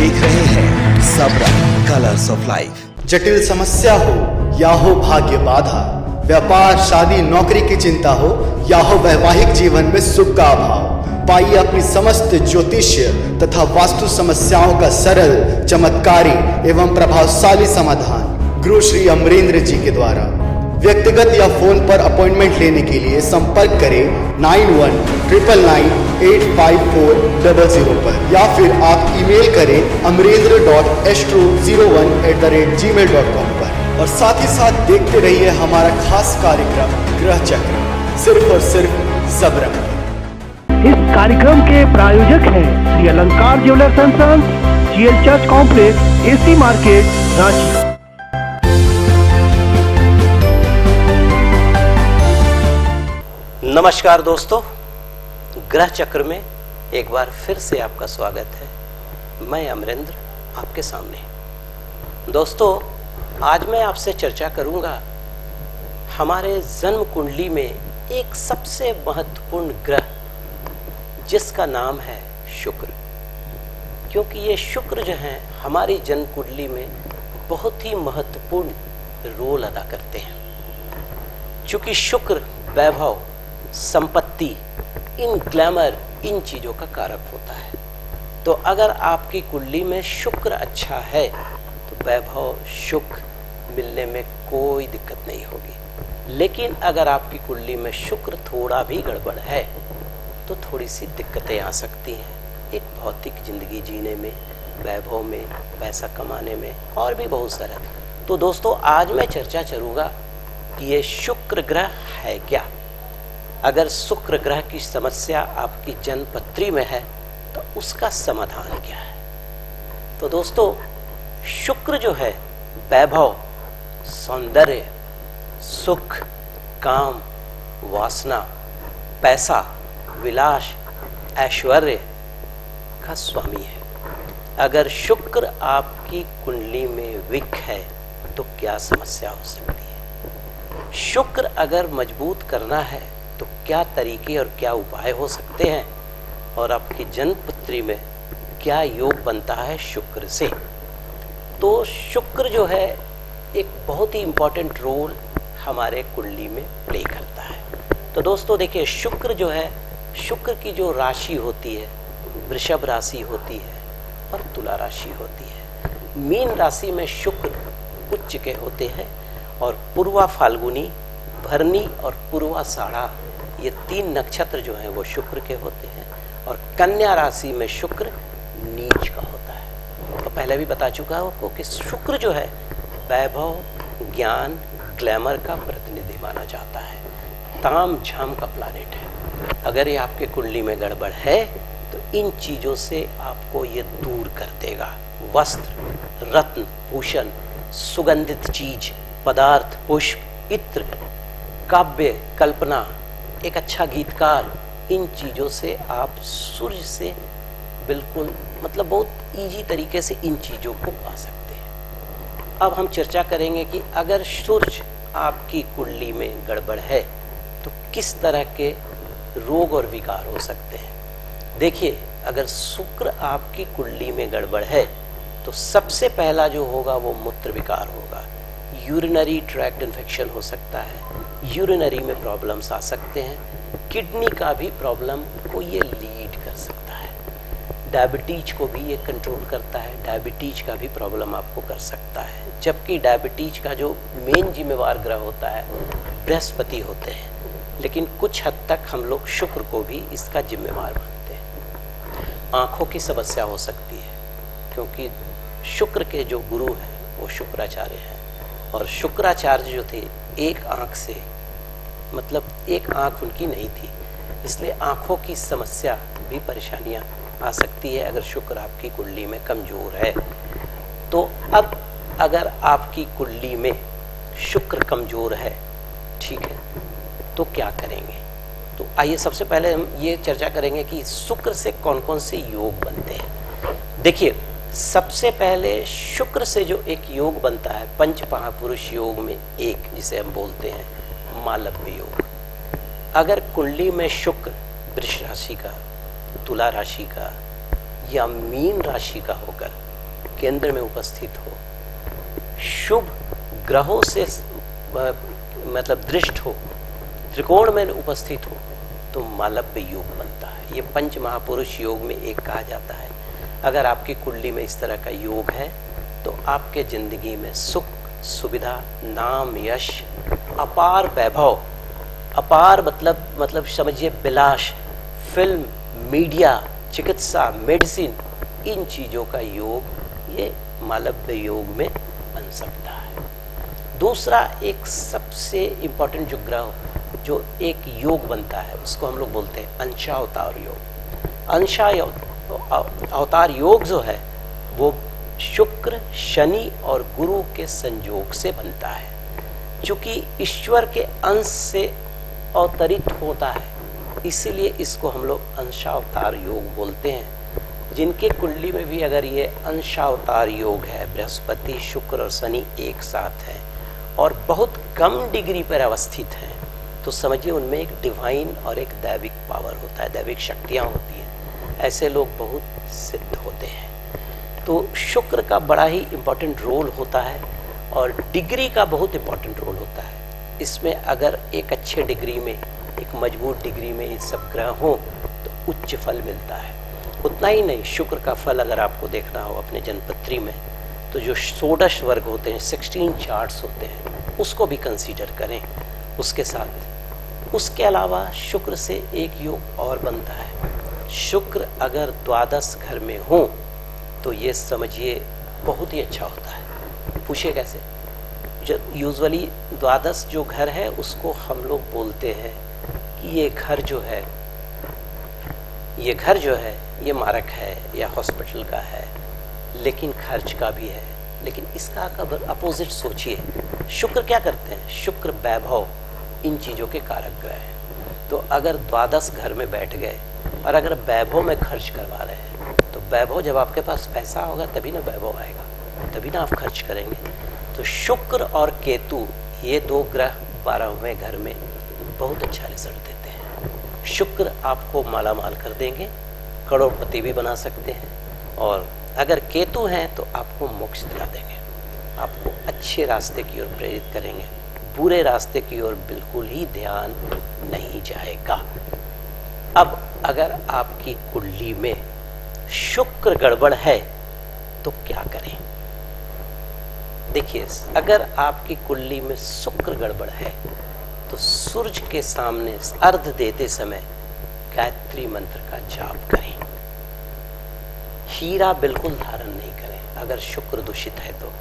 देख रहे हैं सबरंग कलर्स ऑफ लाइफ। जटिल समस्या हो या हो भाग्य बाधा, व्यापार शादी नौकरी की चिंता हो या हो वैवाहिक जीवन में सुख का अभाव, पाइए अपनी समस्त ज्योतिष्य तथा वास्तु समस्याओं का सरल, चमत्कारी एवं प्रभावशाली समाधान गुरु श्री अमरेंद्र जी के द्वारा। व्यक्तिगत या फोन पर अपॉइंटमेंट लेने के लिए संपर्क करें 9199985400 पर या फिर आप ईमेल करें amrendra.astro01@gmail.com पर। और साथ ही साथ देखते रहिए हमारा खास कार्यक्रम ग्रह चक्र, सिर्फ और सिर्फ सबरंग। इस कार्यक्रम के प्रायोजक हैं Shri Alankar jewellers and sons, GL church complex, AC market, Ranchi. नमस्कार दोस्तों, ग्रह चक्र में एक बार फिर से आपका स्वागत है। मैं अमरेंद्र आपके सामने। दोस्तों, आज मैं आपसे चर्चा करूंगा हमारे जन्म कुंडली में एक सबसे महत्वपूर्ण ग्रह जिसका नाम है शुक्र। क्योंकि ये शुक्र जो है हमारी जन्म कुंडली में बहुत ही महत्वपूर्ण रोल अदा करते हैं। चूंकि शुक्र वैभव, संपत्ति, इन ग्लैमर, इन चीजों का कारक होता है। तो अगर आपकी कुंडली में शुक्र अच्छा है तो वैभव, सुख मिलने में कोई दिक्कत नहीं होगी। लेकिन अगर आपकी कुंडली में शुक्र थोड़ा भी गड़बड़ है तो थोड़ी सी दिक्कतें आ सकती हैं एक भौतिक जिंदगी जीने में, वैभव में, पैसा कमाने में और भी बहुत सारा। तो दोस्तों, आज मैं चर्चा करूंगा कि ये शुक्र ग्रह है क्या। अगर शुक्र ग्रह की समस्या आपकी जन्म पत्री में है तो उसका समाधान क्या है। तो दोस्तों, शुक्र जो है वैभव, सौंदर्य, सुख, काम, वासना, पैसा, विलास, ऐश्वर्य का स्वामी है। अगर शुक्र आपकी कुंडली में विक है तो क्या समस्या हो सकती है। शुक्र अगर मजबूत करना है तो क्या तरीके और क्या उपाय हो सकते हैं, और आपकी जन्म पत्री में क्या योग बनता है शुक्र से। तो शुक्र जो है एक बहुत ही इंपॉर्टेंट रोल हमारे कुंडली में प्ले करता है। तो दोस्तों देखिए, शुक्र जो है, शुक्र की जो राशि होती है वृषभ राशि होती है और तुला राशि होती है। मीन राशि में शुक्र उच्च के होते हैं और पूर्वा फाल्गुनी, भरनी और पूर्वा साढ़ा, ये 3 नक्षत्र जो हैं वो शुक्र के होते हैं। और कन्या राशि में शुक्र नीच का होता है। तो पहले भी बता चुका हूं आपको कि शुक्र जो है वैभव, ज्ञान, ग्लैमर का प्रतिनिधि माना जाता है, ताम झाम का प्लैनेट है। अगर ये आपके कुंडली में गड़बड़ है तो इन चीजों से आपको ये दूर कर देगा। वस्त्र, रत्न, भूषण, सुगंधित चीज, पदार्थ, पुष्प, इत्र, काव्य, कल्पना, एक अच्छा गीतकार, इन चीजों से आप सूर्य से बिल्कुल मतलब बहुत इजी तरीके से इन चीजों को पा सकते हैं। अब हम चर्चा करेंगे कि अगर सूर्य आपकी कुंडली में गड़बड़ है तो किस तरह के रोग और विकार हो सकते हैं। देखिए, अगर शुक्र आपकी कुंडली में गड़बड़ है तो सबसे पहला जो होगा वो मूत्र विकार होगा। यूरिनरी ट्रैक्ट इन्फेक्शन हो सकता है, यूरिनरी में प्रॉब्लम्स आ सकते हैं, किडनी का भी प्रॉब्लम को ये लीड कर सकता है, डायबिटीज को भी ये कंट्रोल करता है, डायबिटीज का भी प्रॉब्लम आपको कर सकता है। जबकि डायबिटीज का जो मेन जिम्मेवार ग्रह होता है बृहस्पति होते हैं, लेकिन कुछ हद तक हम लोग शुक्र को भी इसका जिम्मेवार मानते हैं। आंखों की समस्या हो सकती है क्योंकि शुक्र के जो गुरु हैं वो शुक्राचार्य हैं, और शुक्राचार्य जो थे एक आंख से मतलब एक आंख उनकी नहीं थी, इसलिए आंखों की समस्या भी परेशानियां आ सकती है अगर शुक्र आपकी कुंडली में कमजोर है। तो अब अगर आपकी कुंडली में शुक्र कमजोर है, ठीक है, तो क्या करेंगे। तो आइए सबसे पहले हम ये चर्चा करेंगे कि शुक्र से कौन कौन से योग बनते हैं। देखिए, सबसे पहले शुक्र से जो एक योग बनता है पंच महापुरुष योग में एक, जिसे हम बोलते हैं मालव्य योग। अगर कुंडली में शुक्र वृष राशि का, तुला राशि का या मीन राशि का होकर केंद्र में उपस्थित हो, शुभ ग्रहों से मतलब दृष्ट हो, त्रिकोण में उपस्थित हो, तो मालव्य योग बनता है। ये पंच महापुरुष योग में एक कहा जाता है। अगर आपकी कुंडली में इस तरह का योग है तो आपके जिंदगी में सुख, सुविधा, नाम, यश, अपार वैभव, अपार मतलब समझिए विलास, फिल्म, मीडिया, चिकित्सा, मेडिसिन, इन चीजों का योग ये मालव्य योग में बन सकता है। दूसरा एक सबसे इंपॉर्टेंट जो ग्रह जो एक योग बनता है उसको हम लोग बोलते हैं अंशावतार योग। अंशावतार योग जो है वो शुक्र, शनि और गुरु के संयोग से बनता है। चूंकि ईश्वर के अंश से अवतरित होता है, इसीलिए इसको हम लोग अंशावतार योग बोलते हैं। जिनके कुंडली में भी अगर ये अंशावतार योग है, बृहस्पति, शुक्र और शनि एक साथ है और बहुत कम डिग्री पर अवस्थित हैं, तो समझिए उनमें एक डिवाइन और एक दैविक पावर होता है, दैविक शक्तियां होती हैं। ऐसे लोग बहुत सिद्ध होते हैं। तो शुक्र का बड़ा ही इम्पोर्टेंट रोल होता है और डिग्री का बहुत इम्पोर्टेंट रोल होता है। इसमें अगर एक अच्छे डिग्री में, एक मजबूत डिग्री में ये सब ग्रह हो तो उच्च फल मिलता है। उतना ही नहीं, शुक्र का फल अगर आपको देखना हो अपने जन्मपत्री में, तो जो षोडश वर्ग होते हैं, 16 चार्ट्स होते हैं, उसको भी कंसीडर करें उसके साथ। उसके अलावा शुक्र से एक योग और बनता है। शुक्र अगर द्वादश घर में हो तो ये समझिए बहुत ही अच्छा होता है। पूछिए कैसे? जब यूजुअली द्वादश जो घर है उसको हम लोग बोलते हैं कि ये घर जो है ये मारक है या हॉस्पिटल का है, लेकिन खर्च का भी है। लेकिन इसका अपोजिट सोचिए। शुक्र क्या करते हैं? शुक्र वैभव, इन चीजों के कारक ग्रह हैं। तो अगर द्वादश घर में बैठ गए और अगर वैभव में खर्च करवा रहे हैं, तो वैभव, जब आपके पास पैसा होगा तभी ना वैभव आएगा, तभी ना आप खर्च करेंगे। तो शुक्र और केतु ये दो ग्रह 12वें घर में बहुत अच्छा रिजल्ट देते हैं। शुक्र आपको मालामाल कर देंगे, करोड़पति भी बना सकते हैं, और अगर केतु हैं तो आपको मोक्ष दिला देंगे, आपको अच्छे रास्ते की ओर प्रेरित करेंगे, बुरे रास्ते की ओर बिल्कुल ही ध्यान नहीं जाएगा। अब अगर आपकी कुंडली में शुक्र गड़बड़ है तो क्या करें? देखिए, अगर आपकी कुंडली में शुक्र गड़बड़ है तो सूर्य के सामने अर्घ देते समय गायत्री मंत्र का जाप करें। हीरा बिल्कुल धारण नहीं करें अगर शुक्र दूषित है तो।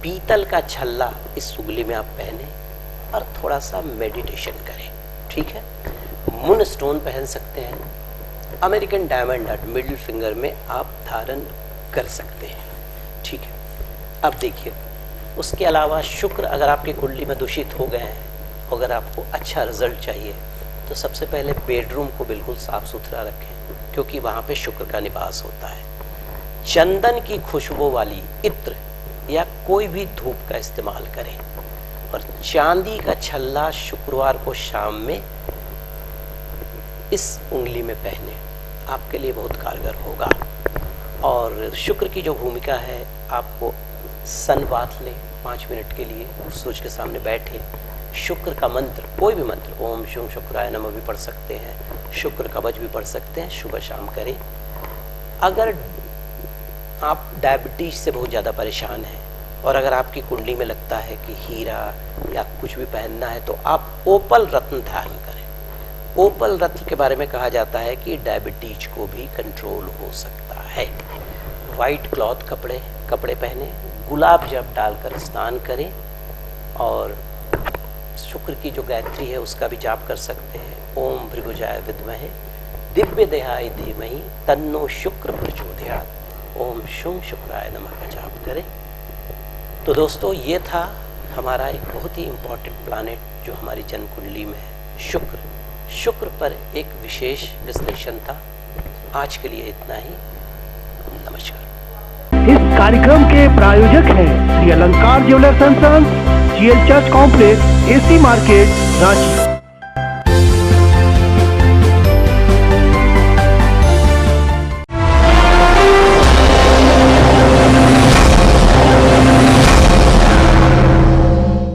पीतल का छल्ला इस उंगली में आप पहने और थोड़ा सा मेडिटेशन करें, ठीक है। मून स्टोन पहन सकते हैं, अमेरिकन डायमंड मिडिल फिंगर में आप धारण कर सकते हैं, ठीक है। अब देखिए, उसके अलावा शुक्र अगर आपकी कुंडली में दूषित हो गए हैं, अगर आपको अच्छा रिजल्ट चाहिए तो सबसे पहले बेडरूम को बिल्कुल साफ सुथरा रखें, क्योंकि वहां पे शुक्र का निवास होता है। चंदन की खुशबू वाली इत्र या कोई भी धूप का इस्तेमाल करें, और चांदी का छल्ला शुक्रवार को शाम में इस उंगली में पहने, आपके लिए बहुत कारगर होगा। और शुक्र की जो भूमिका है, आपको सन बाथ लें 5 मिनट के लिए, सूर्य के सामने बैठे, शुक्र का मंत्र, कोई भी मंत्र, ओम शुम शुक्राय नमः भी पढ़ सकते हैं, शुक्र कवच भी पढ़ सकते हैं, सुबह शाम करें। अगर आप डायबिटीज से बहुत ज़्यादा परेशान हैं और अगर आपकी कुंडली में लगता है कि हीरा या कुछ भी पहनना है, तो आप ओपल रत्न धारण करें। ओपल रत्न के बारे में कहा जाता है कि डायबिटीज को भी कंट्रोल हो सकता है। वाइट क्लॉथ कपड़े पहने, गुलाब जल डालकर स्नान करें, और शुक्र की जो गायत्री है उसका भी जाप कर सकते हैं। ओम भृगुजाय विद्महे दिव्य देहाय धीमहि तन्नो शुक्र प्रचोदयात्, ओम शुम शुक्राय नमः का जाप करें। तो दोस्तों, ये था हमारा एक बहुत ही इम्पोर्टेंट प्लैनेट जो हमारी जन्म कुंडली में है, शुक्र। शुक्र पर एक विशेष विश्लेषण था। आज के लिए इतना ही। नमस्कार। इस कार्यक्रम के प्रायोजक हैं Shri Alankar jewellers and sons, GL church complex, AC market, Ranchi.